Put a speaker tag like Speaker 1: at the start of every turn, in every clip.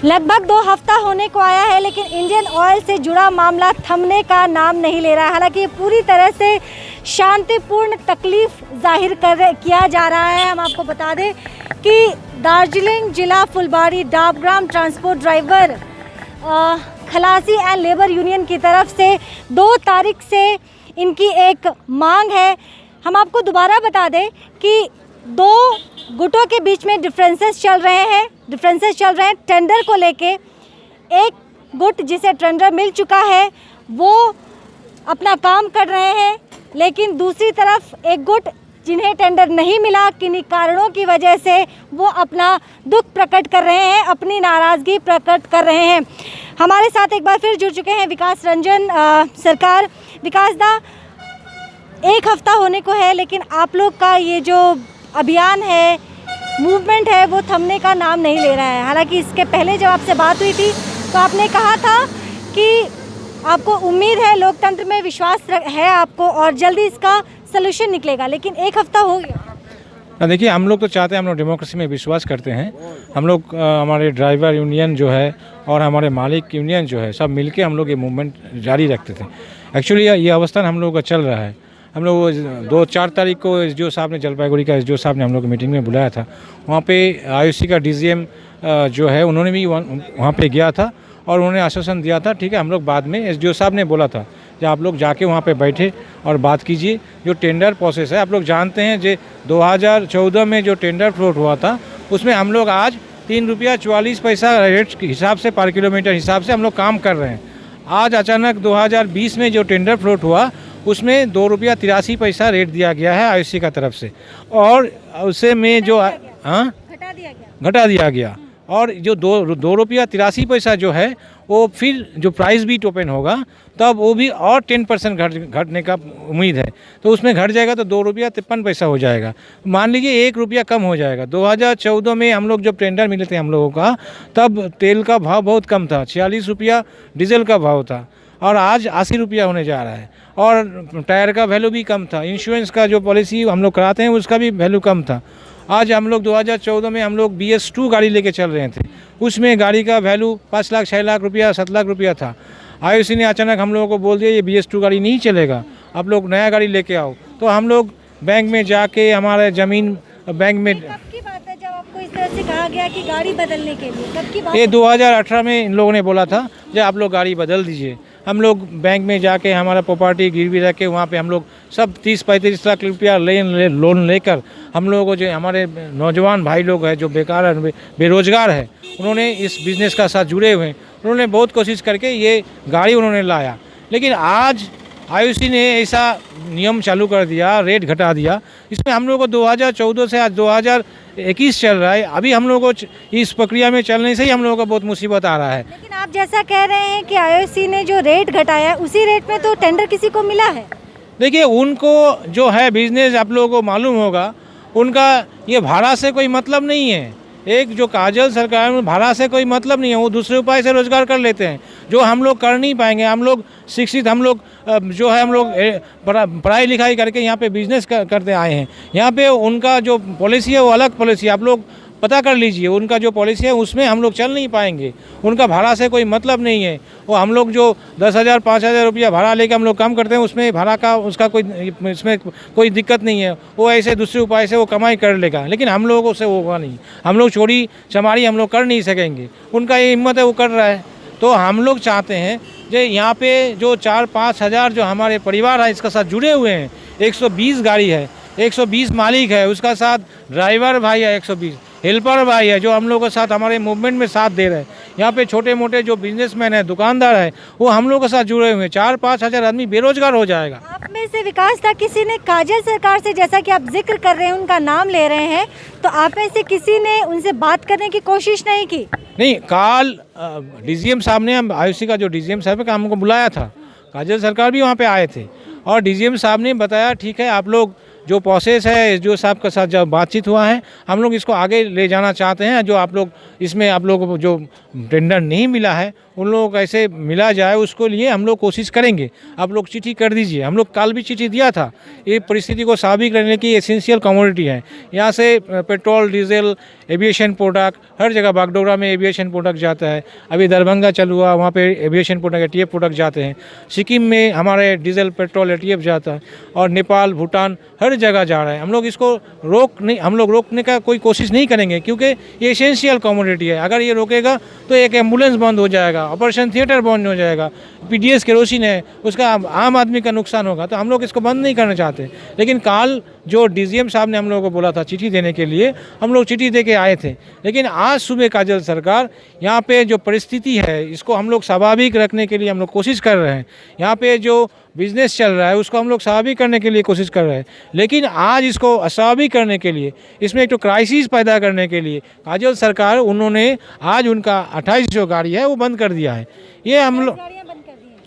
Speaker 1: लगभग 2 हफ्ता होने को आया है, लेकिन इंडियन ऑयल से जुड़ा मामला थमने का नाम नहीं ले रहा है। हालांकि पूरी तरह से शांतिपूर्ण तकलीफ जाहिर किया जा रहा है। हम आपको बता दें कि दार्जिलिंग जिला फुलबाड़ी डाबग्राम ट्रांसपोर्ट ड्राइवर खलासी एंड लेबर यूनियन की तरफ से 2 तारीख से इनकी एक मांग है। हम आपको दोबारा बता दें कि 2 गुटों के बीच में डिफरेंसेस चल रहे हैं टेंडर को लेके। एक गुट जिसे टेंडर मिल चुका है वो अपना काम कर रहे हैं, लेकिन दूसरी तरफ एक गुट जिन्हें टेंडर नहीं मिला, किन्हीं कारणों की वजह से वो अपना दुख प्रकट कर रहे हैं, अपनी नाराज़गी प्रकट कर रहे हैं। हमारे साथ एक बार फिर जुड़ चुके हैं विकास रंजन सरकार। विकास दा, 1 हफ्ता होने को है, लेकिन आप लोग का ये जो अभियान है, मूवमेंट है, वो थमने का नाम नहीं ले रहा है। हालांकि इसके पहले जब आपसे बात हुई थी तो आपने कहा था कि आपको उम्मीद है, लोकतंत्र में विश्वास है आपको और जल्दी इसका सलूशन निकलेगा, लेकिन 1 हफ्ता हो गया।
Speaker 2: देखिए, हम लोग तो चाहते हैं, हम लोग डेमोक्रेसी में विश्वास करते हैं। हम लोग हमारे ड्राइवर यूनियन जो है और हमारे मालिक यूनियन जो है, सब मिलके हम लोग ये मूवमेंट जारी रखते थे। एक्चुअली ये अवस्था हम लोगों का चल रहा है। हम लोग 2-4 तारीख को एसडीओ साहब ने, जलपाईगुड़ी का एसडीओ साहब ने हम लोग मीटिंग में बुलाया था। वहाँ पे आईओसी का डीजीएम जो है, उन्होंने भी वहाँ पे गया था और उन्होंने आश्वासन दिया था, ठीक है, हम लोग बाद में, एसडीओ साहब ने बोला था कि आप लोग जाके वहाँ पे बैठे और बात कीजिए। जो टेंडर प्रोसेस है, आप लोग जानते हैं, जो 2014 में जो टेंडर फ्लोट हुआ था, उसमें हम लोग आज 3 रुपया 44 पैसा रेट के हिसाब से, पर किलोमीटर हिसाब से हम लोग काम कर रहे हैं। आज अचानक 2020 में जो टेंडर फ्लोट हुआ, उसमें 2 रुपया 83 पैसा रेट दिया गया है आईओसी का तरफ से, और उसे में जो घटा दिया गया। और जो 2 रुपया 83 पैसा जो है, वो फिर जो प्राइस भी ओपन होगा तब वो भी और 10% घटने का उम्मीद है। तो उसमें घट जाएगा तो 2 रुपया 53 पैसा हो जाएगा। मान लीजिए 1 रुपया कम हो जाएगा। 2014 में हम लोग जब टेंडर मिले थे हम लोगों का, तब तेल का भाव बहुत कम था, 46 रुपया डीजल का भाव था, और आज 80 रुपया होने जा रहा है। और टायर का वैल्यू भी कम था, इंश्योरेंस का जो पॉलिसी हम लोग कराते हैं उसका भी वैल्यू कम था। आज हम लोग 2014 में हम लोग BS2 गाड़ी लेके चल रहे थे, उसमें गाड़ी का वैल्यू 5 लाख 6 लाख रुपया 7 लाख रुपया था। आईओसी ने अचानक हम लोगों को बोल दिया ये BS2 गाड़ी नहीं चलेगा, आप लोग नया गाड़ी लेके आओ। तो हम लोग बैंक में जाके, हमारे ज़मीन बैंक में,
Speaker 1: कब की बात है जब आपको इस तरह से कहा गया कि गाड़ी बदलने के लिए? कब की बात?
Speaker 2: ये 2018 में इन लोगों ने बोला था कि आप लोग गाड़ी बदल दीजिए। हम लोग बैंक में जाके हमारा प्रॉपर्टी गिरवी रख के वहाँ पे हम लोग सब 30-35 लाख रुपया लोन लेकर, हम लोगों को, जो हमारे नौजवान भाई लोग हैं जो बेकार है, बेरोजगार है, उन्होंने इस बिज़नेस का साथ जुड़े हुए हैं, उन्होंने बहुत कोशिश करके ये गाड़ी उन्होंने लाया। लेकिन आज आईओसी ने ऐसा नियम चालू कर दिया, रेट घटा दिया। इसमें हम लोगों को 2014 से आज 2021 चल रहा है। अभी हम लोगों को इस प्रक्रिया में चलने से ही हम लोगों को बहुत मुसीबत आ रहा है।
Speaker 1: लेकिन आप जैसा कह रहे हैं कि आईओसी ने जो रेट घटाया, उसी रेट में तो टेंडर किसी को मिला है।
Speaker 2: देखिए, उनको जो है बिजनेस, आप लोगों को मालूम होगा, उनका ये भाड़ा से कोई मतलब नहीं है। एक जो काजल सरकार में भाड़ा से कोई मतलब नहीं है, वो दूसरे उपाय से रोजगार कर लेते हैं, जो हम लोग कर नहीं पाएंगे। हम लोग शिक्षित, हम लोग जो है, हम लोग पढ़ाई लिखाई करके यहाँ पे बिजनेस करते आए हैं। यहाँ पे उनका जो पॉलिसी है वो अलग पॉलिसी है, आप लोग पता कर लीजिए। उनका जो पॉलिसी है उसमें हम लोग चल नहीं पाएंगे। उनका भाड़ा से कोई मतलब नहीं है। वो हम लोग जो 10,000 5,000 रुपया भाड़ा लेकर हम लोग काम करते हैं, उसमें भाड़ा का उसका इसमें कोई दिक्कत नहीं है। वो ऐसे दूसरे उपाय से वो कमाई कर लेगा, लेकिन हम लोगों से होगा नहीं। हम लोग चोरी चमारी हम लोग कर नहीं सकेंगे। उनका ये हिम्मत है, वो कर रहा है। तो हम लोग चाहते हैं जो यहाँ पे जो 4-5 हज़ार जो हमारे परिवार है इसका साथ जुड़े हुए हैं, 120 गाड़ी है, 120 मालिक है, उसका साथ ड्राइवर भाई है, 120 हेल्पर भाई है, जो हम लोगों के साथ हमारे मूवमेंट में साथ दे रहे हैं। यहाँ पे छोटे मोटे जो बिजनेसमैन है, दुकानदार है, वो हम लोगों के साथ जुड़े हुए हैं। 4-5 हज़ार आदमी बेरोजगार हो जाएगा।
Speaker 1: आप में से विकास था, किसी ने काजल सरकार से, जैसा कि आप जिक्र कर रहे हैं, उनका नाम ले रहे हैं, तो आप में से किसी ने उनसे बात करने की कोशिश नहीं की?
Speaker 2: नहीं, कल डीजीएम साहब ने, आईओसी का जो डीजीएम साहब है, हमको बुलाया था। काजल सरकार भी वहाँ पे आए थे और डीजीएम साहब ने बताया, ठीक है, आप लोग जो प्रोसेस है, एसडीओ साहब के साथ जब बातचीत हुआ है, हम लोग इसको आगे ले जाना चाहते हैं। जो आप लोग इसमें, आप लोगों को जो टेंडर नहीं मिला है उन लोगों को ऐसे मिला जाए, उसको लिए हम लोग कोशिश करेंगे। आप लोग चिट्ठी कर दीजिए, हम लोग कल भी चिट्ठी दिया था। ये परिस्थिति को स्वाभाविक रहने की एसेंशियल कमोडिटी है। यहाँ से पेट्रोल, डीजल, एविएशन प्रोडक्ट हर जगह, बागडोगरा में एविएशन प्रोडक्ट जाता है, अभी दरभंगा चालू हुआ, वहाँ पे एविएशन प्रोडक्ट, एटीएफ प्रोडक्ट जाते हैं। सिक्किम में हमारे डीजल, पेट्रोल, एटीएफ जाता है, और नेपाल, भूटान हर जगह जा रहा है। हम लोग इसको रोकने का कोई कोशिश नहीं करेंगे, क्योंकि ये एसेंशियल कमोडिटी है। अगर ये रोकेगा तो एक एम्बुलेंस बंद हो जाएगा, ऑपरेशन थिएटर बंद हो जाएगा, पीडीएस केरोसिन है, उसका आम आदमी का नुकसान होगा। तो हम लोग इसको बंद नहीं करना चाहते। लेकिन कल जो डीजीएम साहब ने हम लोगों को बोला था चिट्ठी देने के लिए, हम लोग चिट्ठी दे के आए थे। लेकिन आज सुबह काजल सरकार यहाँ पे जो परिस्थिति है इसको हम लोग स्वाभाविक रखने के लिए हम लोग कोशिश कर रहे हैं। यहाँ पे जो बिजनेस चल रहा है उसको हम लोग स्वाभाविक करने के लिए कोशिश कर रहे हैं। लेकिन आज इसको अस्वाभाविक करने के लिए, इसमें एक तो क्राइसिस पैदा करने के लिए काजल सरकार, उन्होंने आज उनका 28 जो गाड़ी है वो बंद कर दिया है। ये हम लोग,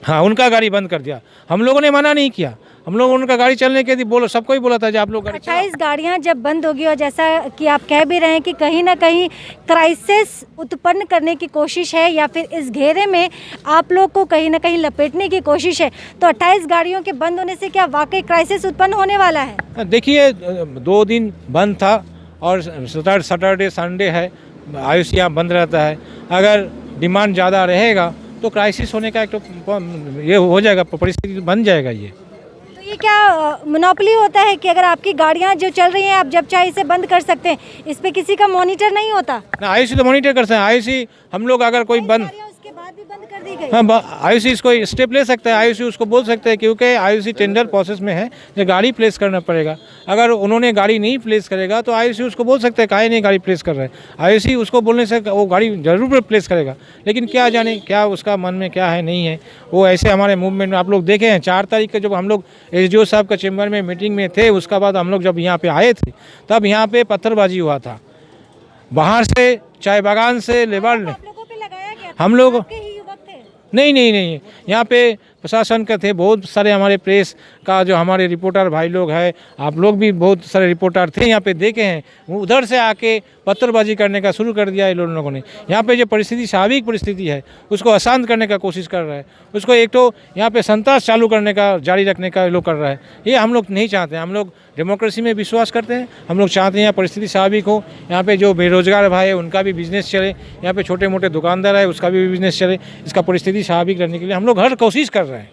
Speaker 2: हाँ, उनका गाड़ी बंद कर दिया। हम लोगों ने मना नहीं किया, हम लोग उनका गाड़ी चलने के लिए सबको ही बोला था कि आप लोग
Speaker 1: 28 गाड़ियाँ जब बंद होगी, और जैसा कि आप कह भी रहे हैं कि कहीं ना कहीं क्राइसिस उत्पन्न करने की कोशिश है, या फिर इस घेरे में आप लोग को कहीं ना कहीं लपेटने की कोशिश है, तो 28 गाड़ियों के बंद होने से क्या वाकई क्राइसिस उत्पन्न होने वाला है?
Speaker 2: देखिए, 2 दिन बंद था और सैटरडे संडे है, आयुष यहाँ बंद रहता है। अगर डिमांड ज़्यादा रहेगा तो क्राइसिस होने का एक तो ये हो जाएगा, परिस्थिति बन जाएगा।
Speaker 1: ये क्या मोनोपोली होता है कि अगर आपकी गाड़ियां जो चल रही हैं आप जब चाहे इसे बंद कर सकते हैं, इस पे किसी का मॉनिटर नहीं होता?
Speaker 2: ना, आयुषी तो मॉनिटर कर सकते हैं। आयुषी हम लोग अगर कोई बंद,
Speaker 1: उसके बाद भी बंद कर दी गई।
Speaker 2: हाँ, आयुषी इसको स्टेप ले सकता है। आयुषी उसको बोल सकते हैं, क्योंकि आयुषी टेंडर प्रोसेस में है, जो गाड़ी प्लेस करना पड़ेगा। अगर उन्होंने गाड़ी नहीं प्लेस करेगा तो आयुषी उसको बोल सकते हैं काहे नहीं गाड़ी प्लेस कर रहे हैं। आयुषी उसको बोलने से वो गाड़ी जरूर प्लेस करेगा। लेकिन क्या जाने क्या उसका मन में क्या है नहीं है, वो ऐसे हमारे मूवमेंट में आप लोग देखे हैं। 4 तारीख को जब हम लोग एसडीओ साहब का चेम्बर में मीटिंग में थे, उसका बाद हम लोग जब यहाँ पे आए थे तब यहाँ पे पत्थरबाजी हुआ था, बाहर से चाय बागान से लेबर ने, हम लोग नहीं, यहाँ पे प्रशासन के थे, बहुत सारे हमारे प्रेस का जो हमारे रिपोर्टर भाई लोग हैं, आप लोग भी बहुत सारे रिपोर्टर थे यहाँ पे, देखे हैं। वो उधर से आके पत्थरबाजी करने का शुरू कर दिया है लोगों ने। यहाँ पे जो परिस्थिति, स्वाभाविक परिस्थिति है, उसको अशांत करने का कोशिश कर रहा है। उसको एक तो यहाँ पे संतोष चालू करने का, जारी रखने का लोग कर रहा है। ये हम लोग नहीं चाहते। हम लोग डेमोक्रेसी में विश्वास करते हैं। हम लोग चाहते हैं यहाँ परिस्थिति स्वाभाविक हो, यहाँ पे जो बेरोजगार भाई है उनका भी बिजनेस चले, यहाँ पे छोटे मोटे दुकानदार है उसका भी बिजनेस चले। इसका परिस्थिति स्वाभाविक रहने के लिए हम लोग हर कोशिश कर रहे हैं।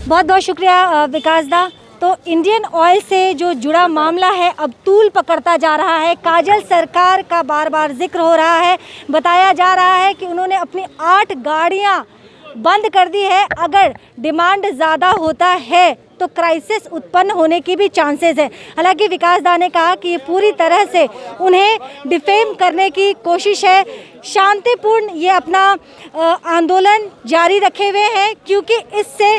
Speaker 1: बहुत बहुत शुक्रिया विकास दा। तो इंडियन ऑयल से जो जुड़ा मामला है अब तूल पकड़ता जा रहा है। काजल सरकार का बार बार जिक्र हो रहा है, बताया जा रहा है कि उन्होंने अपनी 8 गाड़ियां बंद कर दी है। अगर डिमांड ज़्यादा होता है तो क्राइसिस उत्पन्न होने की भी चांसेस है। हालांकि विकास दा ने कहा कि ये पूरी तरह से उन्हें डिफेम करने की कोशिश है। शांतिपूर्ण ये अपना आंदोलन जारी रखे हुए हैं, क्योंकि इससे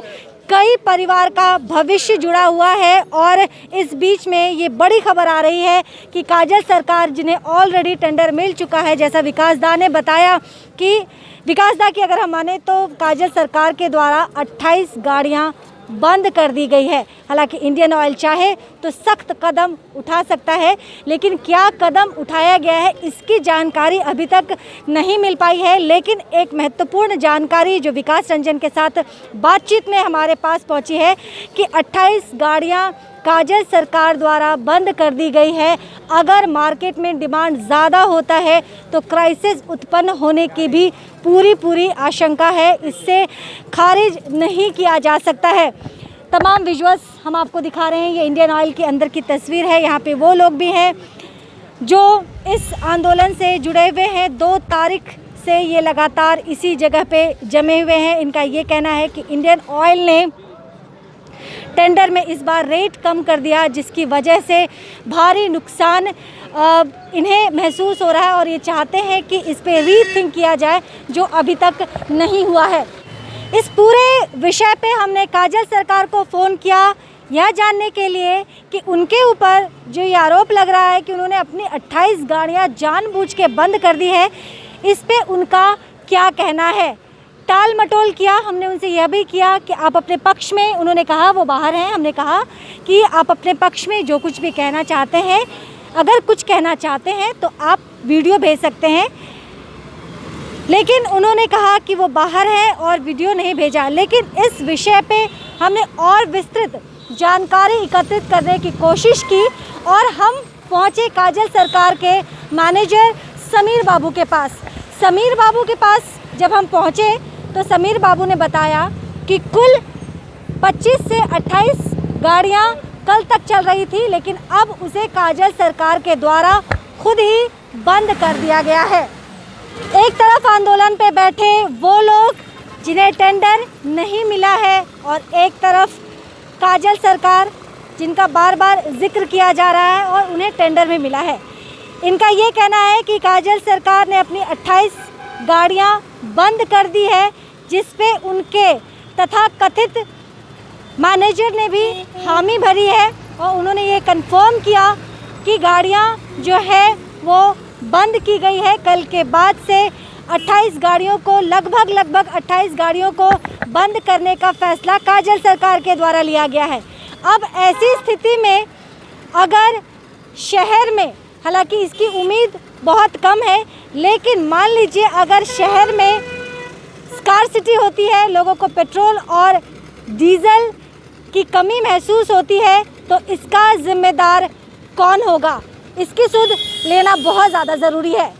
Speaker 1: कई परिवार का भविष्य जुड़ा हुआ है। और इस बीच में ये बड़ी खबर आ रही है कि काजल सरकार, जिन्हें ऑलरेडी टेंडर मिल चुका है, जैसा विकास दा ने बताया कि विकास दा की अगर हम माने तो काजल सरकार के द्वारा 28 गाड़ियां बंद कर दी गई है। हालांकि इंडियन ऑयल चाहे तो सख्त कदम उठा सकता है, लेकिन क्या कदम उठाया गया है इसकी जानकारी अभी तक नहीं मिल पाई है। लेकिन एक महत्वपूर्ण जानकारी जो विकास रंजन के साथ बातचीत में हमारे पास पहुंची है कि 28 गाड़ियां काजल सरकार द्वारा बंद कर दी गई है। अगर मार्केट में डिमांड ज़्यादा होता है तो क्राइसिस उत्पन्न होने की भी पूरी आशंका है। इससे खारिज नहीं किया जा सकता है। तमाम विजुअल्स हम आपको दिखा रहे हैं, ये इंडियन ऑयल के अंदर की तस्वीर है। यहाँ पे वो लोग भी हैं जो इस आंदोलन से जुड़े हुए हैं। 2 तारीख से ये लगातार इसी जगह पे जमे हुए हैं। इनका ये कहना है कि इंडियन ऑयल ने टेंडर में इस बार रेट कम कर दिया, जिसकी वजह से भारी नुकसान इन्हें महसूस हो रहा है और ये चाहते हैं कि इस पे रीथिंक किया जाए, जो अभी तक नहीं हुआ है। इस पूरे विषय पे हमने काजल सरकार को फ़ोन किया यह जानने के लिए कि उनके ऊपर जो ये आरोप लग रहा है कि उन्होंने अपनी 28 गाड़ियाँ जानबूझ के बंद कर दी है, इस पे उनका क्या कहना है। टाल मटोल किया हमने उनसे, यह भी किया कि आप अपने पक्ष में, उन्होंने कहा वो बाहर हैं, हमने कहा कि आप अपने पक्ष में जो कुछ भी कहना चाहते हैं, अगर कुछ कहना चाहते हैं तो आप वीडियो भेज सकते हैं। लेकिन उन्होंने कहा कि वो बाहर है और वीडियो नहीं भेजा। लेकिन इस विषय पे हमने और विस्तृत जानकारी एकत्रित करने की कोशिश की और हम पहुंचे काजल सरकार के मैनेजर समीर बाबू के पास। समीर बाबू के पास जब हम पहुंचे तो समीर बाबू ने बताया कि कुल 25 से 28 गाड़ियां कल तक चल रही थी, लेकिन अब उसे काजल सरकार के द्वारा खुद ही बंद कर दिया गया है। एक तरफ आंदोलन पे बैठे वो लोग जिन्हें टेंडर नहीं मिला है और एक तरफ काजल सरकार जिनका बार बार जिक्र किया जा रहा है और उन्हें टेंडर भी मिला है। इनका ये कहना है कि काजल सरकार ने अपनी 28 गाड़ियां बंद कर दी है, जिस पे उनके तथाकथित मैनेजर ने भी हामी भरी है और उन्होंने ये कंफर्म किया कि गाड़ियां जो है वो बंद की गई है। कल के बाद से 28 गाड़ियों को लगभग 28 गाड़ियों को बंद करने का फैसला काजल सरकार के द्वारा लिया गया है। अब ऐसी स्थिति में अगर शहर में, हालांकि इसकी उम्मीद बहुत कम है, लेकिन मान लीजिए अगर शहर में स्कार्सिटी होती है, लोगों को पेट्रोल और डीजल की कमी महसूस होती है, तो इसका जिम्मेदार कौन होगा? इसकी सुध लेना बहुत ज़्यादा ज़रूरी है।